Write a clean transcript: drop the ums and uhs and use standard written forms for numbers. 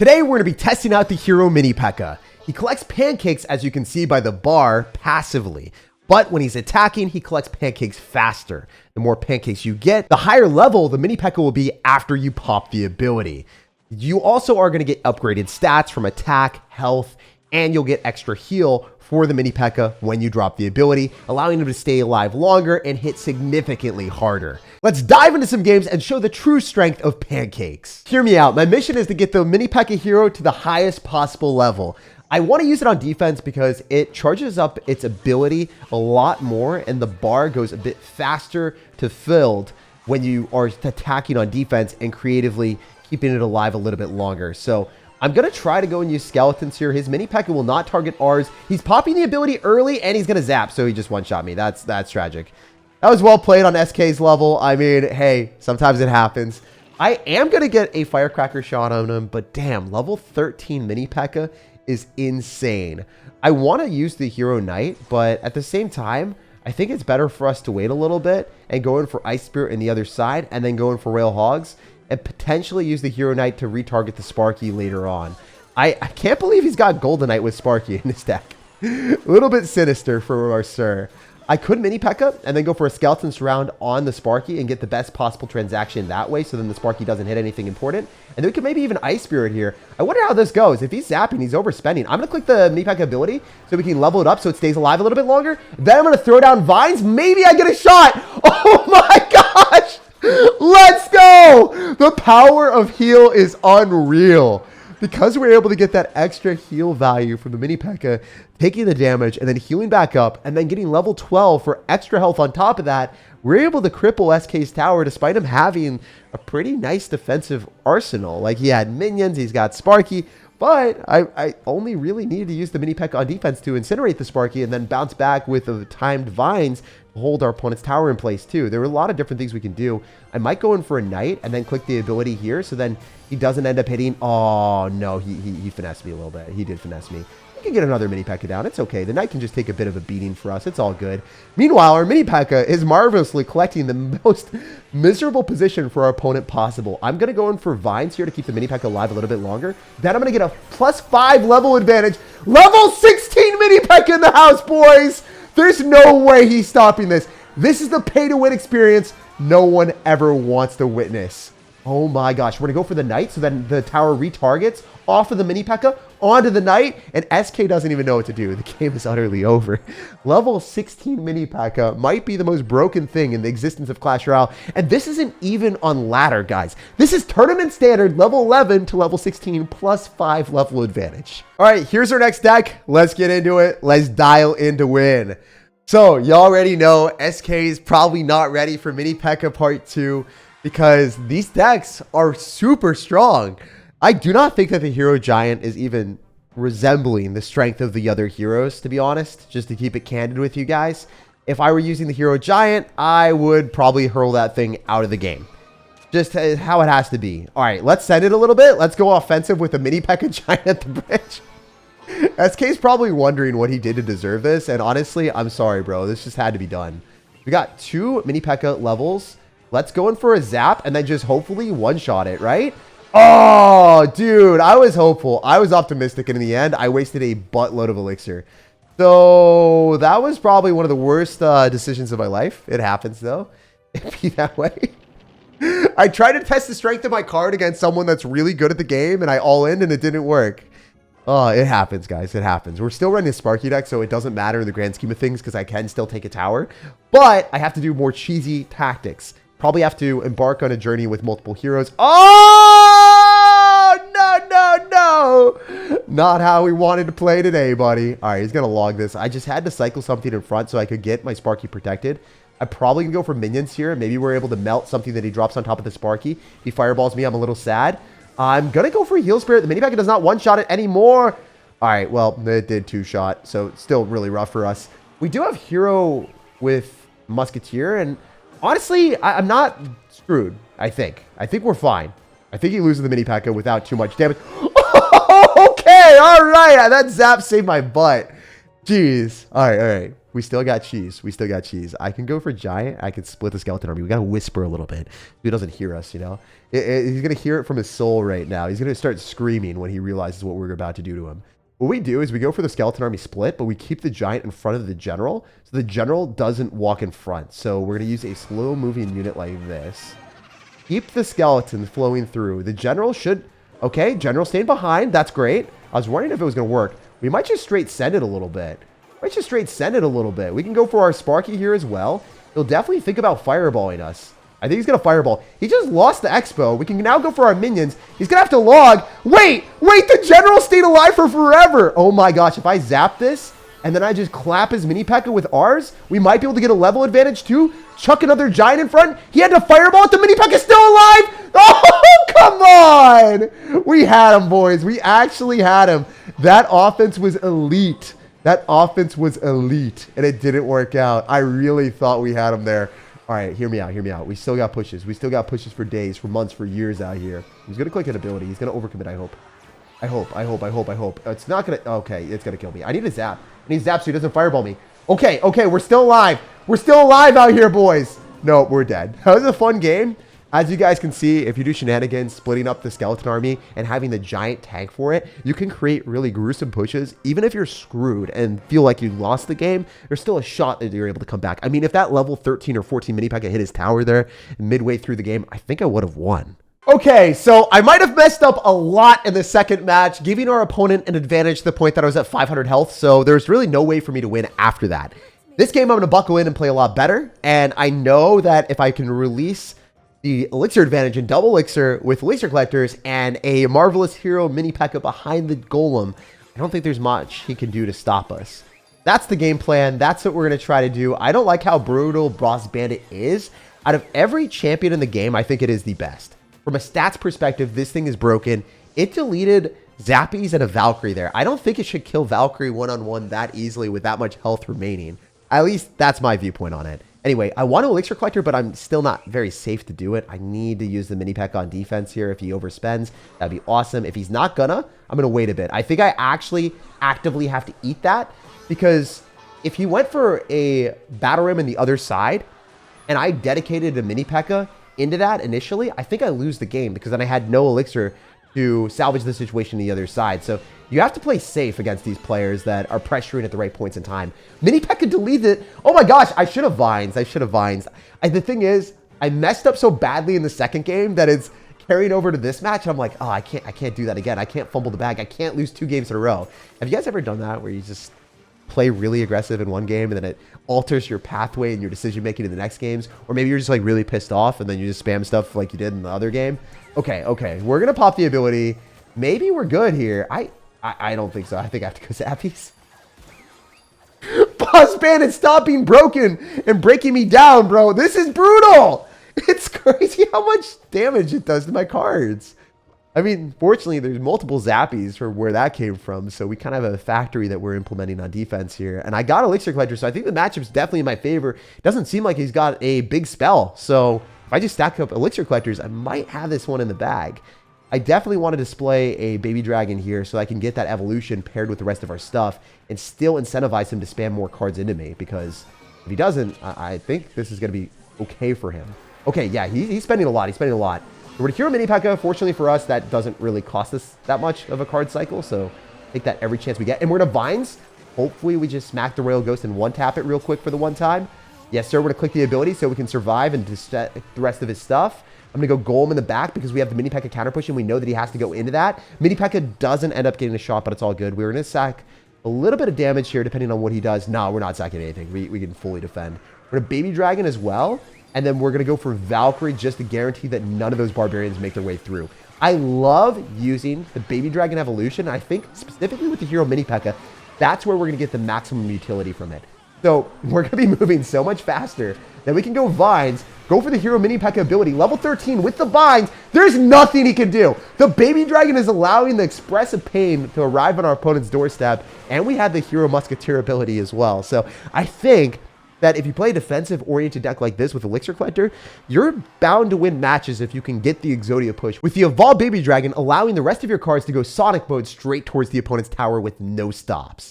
Today, we're going to be testing out the hero Mini Pekka. He collects pancakes, as you can see by the bar, passively. But when he's attacking, he collects pancakes faster. The more pancakes you get, the higher level the Mini Pekka will be after you pop the ability. You also are going to get upgraded stats from attack, health, and you'll get extra heal for the Mini Pekka when you drop the ability, allowing him to stay alive longer and hit significantly harder. Let's dive into some games and show the true strength of pancakes. Hear me out. My mission is to get the Mini Pekka hero to the highest possible level. I want to use it on defense because it charges up its ability a lot more and the bar goes a bit faster to filled when you are attacking on defense and creatively keeping it alive a little bit longer. So I'm going to try to go and use skeletons here. His Mini Pekka will not target ours. He's popping the ability early and he's going to zap. So he just one-shot me. That's tragic. That was well played on SK's level. I mean, hey, sometimes it happens. I am going to get a firecracker shot on him, but damn, level 13 Mini Pekka is insane. I want to use the Hero Knight, but at the same time, I think it's better for us to wait a little bit and go in for Ice Spirit in the other side and then go in for Rail Hogs and potentially use the Hero Knight to retarget the Sparky later on. I can't believe he's got Golden Knight with Sparky in his deck. A little bit sinister for our sir. I could Mini Pekka and then go for a Skeleton Surround on the Sparky and get the best possible transaction that way so then the Sparky doesn't hit anything important. And then we could maybe even Ice Spirit here. I wonder how this goes. If he's zapping, he's overspending. I'm going to click the Mini Pekka ability so we can level it up so it stays alive a little bit longer. Then I'm going to throw down Vines. Maybe I get a shot. Oh my gosh. Let's go. The power of heal is unreal. Because we're able to get that extra heal value from the Mini Pekka, taking the damage and then healing back up and then getting level 12 for extra health on top of that, we're able to cripple SK's tower despite him having a pretty nice defensive arsenal. Like he had minions, he's got Sparky, but I only really needed to use the Mini Pekka on defense to incinerate the Sparky and then bounce back with the timed Vines to hold our opponent's tower in place too. There were a lot of different things we can do. I might go in for a Knight and then click the ability here so then he doesn't end up hitting. Oh no, he finessed me a little bit. He did finesse me. We can get another Mini Pekka down. It's okay. The Knight can just take a bit of a beating for us. It's all good. Meanwhile, our Mini Pekka is marvelously collecting the most miserable position for our opponent possible. I'm going to go in for Vines here to keep the Mini Pekka alive a little bit longer. Then I'm going to get a +5 level advantage. Level 16 Mini Pekka in the house, boys. There's no way he's stopping this. This is the pay-to-win experience no one ever wants to witness. Oh my gosh. We're going to go for the Knight so then the tower retargets off of the Mini Pekka onto the Knight, and SK doesn't even know what to do. The game is utterly over. Level 16 Mini Pekka might be the most broken thing in the existence of Clash Royale, and this isn't even on ladder, guys. This is tournament standard, level 11 to level 16 +5 level advantage. All right, here's our next deck. Let's get into it. Let's dial in to win. So, you already know SK is probably not ready for Mini Pekka Part 2 because these decks are super strong. I do not think that the Hero Giant is even resembling the strength of the other heroes, to be honest, just to keep it candid with you guys. If I were using the Hero Giant, I would probably hurl that thing out of the game. Just how it has to be. All right, let's send it a little bit. Let's go offensive with the Mini Pekka Giant at the bridge. SK's probably wondering what he did to deserve this, and honestly, I'm sorry, bro. This just had to be done. We got 2 Mini Pekka levels. Let's go in for a zap and then just hopefully one-shot it, right? Oh, dude, I was hopeful. I was optimistic, and in the end, I wasted a buttload of elixir. So that was probably one of the worst decisions of my life. It happens, though. It'd be that way. I tried to test the strength of my card against someone that's really good at the game, and I all-in, and it didn't work. Oh, it happens, guys. It happens. We're still running a Sparky deck, so it doesn't matter in the grand scheme of things because I can still take a tower. But I have to do more cheesy tactics. Probably have to embark on a journey with multiple heroes. Oh, no. Not how we wanted to play today, buddy. All right, he's going to log this. I just had to cycle something in front so I could get my Sparky protected. I'm probably going to go for minions here. Maybe we're able to melt something that he drops on top of the Sparky. He fireballs me. I'm a little sad. I'm going to go for a Heal Spirit. The Mini Pekka does not one-shot it anymore. All right, well, it did 2-shot, so it's still really rough for us. We do have Hero with Musketeer, and honestly, I'm not screwed, I think. I think we're fine. I think he loses the Mini Pekka without too much damage. Okay, all right. That zap saved my butt. Jeez. All right. We still got cheese. We still got cheese. I can go for giant. I can split the skeleton army. We got to whisper a little bit. He doesn't hear us, you know? He's going to hear it from his soul right now. He's going to start screaming when he realizes what we're about to do to him. What we do is we go for the skeleton army split, but we keep the giant in front of the general, so the general doesn't walk in front. So we're going to use a slow moving unit like this. Keep the skeleton flowing through. The general should... Okay, general staying behind. That's great. I was wondering if it was going to work. We might just straight send it a little bit. We can go for our Sparky here as well. He'll definitely think about fireballing us. I think he's going to fireball. He just lost the expo. We can now go for our minions. He's going to have to log. Wait, the general stayed alive for forever. Oh my gosh, if I zap this and then I just clap his Mini Pekka with ours, we might be able to get a level advantage too. Chuck another giant in front. He had to fireball it. The Mini Pekka's still alive. Oh, come on. We had him, boys. We actually had him. That offense was elite. And it didn't work out. I really thought we had him there. All right, hear me out. We still got pushes. For days, for months, for years out here. He's going to click an ability. He's going to overcommit, I hope. It's not going to... Okay, it's going to kill me. I need a zap. So he doesn't fireball me. Okay, we're still alive. We're still alive out here, boys. No, we're dead. That was a fun game. As you guys can see, if you do shenanigans, splitting up the skeleton army and having the giant tank for it, you can create really gruesome pushes. Even if you're screwed and feel like you lost the game, there's still a shot that you're able to come back. I mean, if that level 13 or 14 Mini Pekka hit his tower there midway through the game, I think I would have won. Okay, so I might have messed up a lot in the second match, giving our opponent an advantage to the point that I was at 500 health, so there's really no way for me to win after that. This game, I'm going to buckle in and play a lot better, and I know that if I can release the elixir advantage in double elixir with elixir collectors and a marvelous hero Mini Pekka behind the golem, I don't think there's much he can do to stop us. That's the game plan. That's what we're going to try to do. I don't like how brutal Boss Bandit is. Out of every champion in the game, I think it is the best. From a stats perspective, this thing is broken. It deleted Zappies and a Valkyrie there. I don't think it should kill Valkyrie one-on-one that easily with that much health remaining. At least that's my viewpoint on it. Anyway, I want an elixir collector, but I'm still not very safe to do it. I need to use the Mini Pekka on defense here. If he overspends, that'd be awesome. If he's not gonna, I'm gonna wait a bit. I think I actually actively have to eat that, because if he went for a battle ram on the other side and I dedicated a Mini Pekka into that initially, I think I lose the game, because then I had no elixir to salvage the situation on the other side. So you have to play safe against these players that are pressuring at the right points in time. Mini Pekka deleted it. Oh my gosh, I should have vines. The thing is, I messed up so badly in the second game that it's carried over to this match. I'm like, oh, I can't do that again. I can't fumble the bag. I can't lose 2 games in a row. Have you guys ever done that, where you just play really aggressive in one game and then it alters your pathway and your decision making in the next games? Or maybe you're just like really pissed off and then you just spam stuff like you did in the other game. Okay, we're gonna pop the ability. Maybe we're good here. I don't think so. I think I have to go Zappies. Boss Bandit, stop being broken and breaking me down, bro. This is brutal. It's crazy how much damage it does to my cards. I mean, fortunately, there's multiple Zappies for where that came from, so we kind of have a factory that we're implementing on defense here. And I got Elixir Collector, so I think the matchup's definitely in my favor. It doesn't seem like he's got a big spell, so if I just stack up Elixir Collectors, I might have this one in the bag. I definitely want to display a Baby Dragon here so I can get that evolution paired with the rest of our stuff and still incentivize him to spam more cards into me, because if he doesn't, I think this is going to be okay for him. Okay, yeah, he's spending a lot. We're going to hero Mini Pekka. Fortunately for us, that doesn't really cost us that much of a card cycle, so take that every chance we get. And we're going to Vines. Hopefully we just smack the Royal Ghost and one-tap it real quick for the one time. Yes, sir, we're going to click the ability so we can survive and distract the rest of his stuff. I'm going to go Golem in the back because we have the Mini Pekka counter push and we know that he has to go into that. Mini Pekka doesn't end up getting a shot, but it's all good. We're going to sack a little bit of damage here depending on what he does. No, we're not sacking anything. We can fully defend. We're going to Baby Dragon as well. And then we're going to go for Valkyrie just to guarantee that none of those Barbarians make their way through. I love using the Baby Dragon evolution. I think specifically with the hero Mini Pekka, that's where we're going to get the maximum utility from it. So we're going to be moving so much faster that we can go Vines, go for the hero Mini Pekka ability, level 13 with the Vines. There's nothing he can do. The Baby Dragon is allowing the Express of Pain to arrive on our opponent's doorstep, and we have the hero Musketeer ability as well. So I think that if you play a defensive-oriented deck like this with Elixir Collector, you're bound to win matches if you can get the Exodia push, with the Evolved Baby Dragon allowing the rest of your cards to go Sonic mode straight towards the opponent's tower with no stops.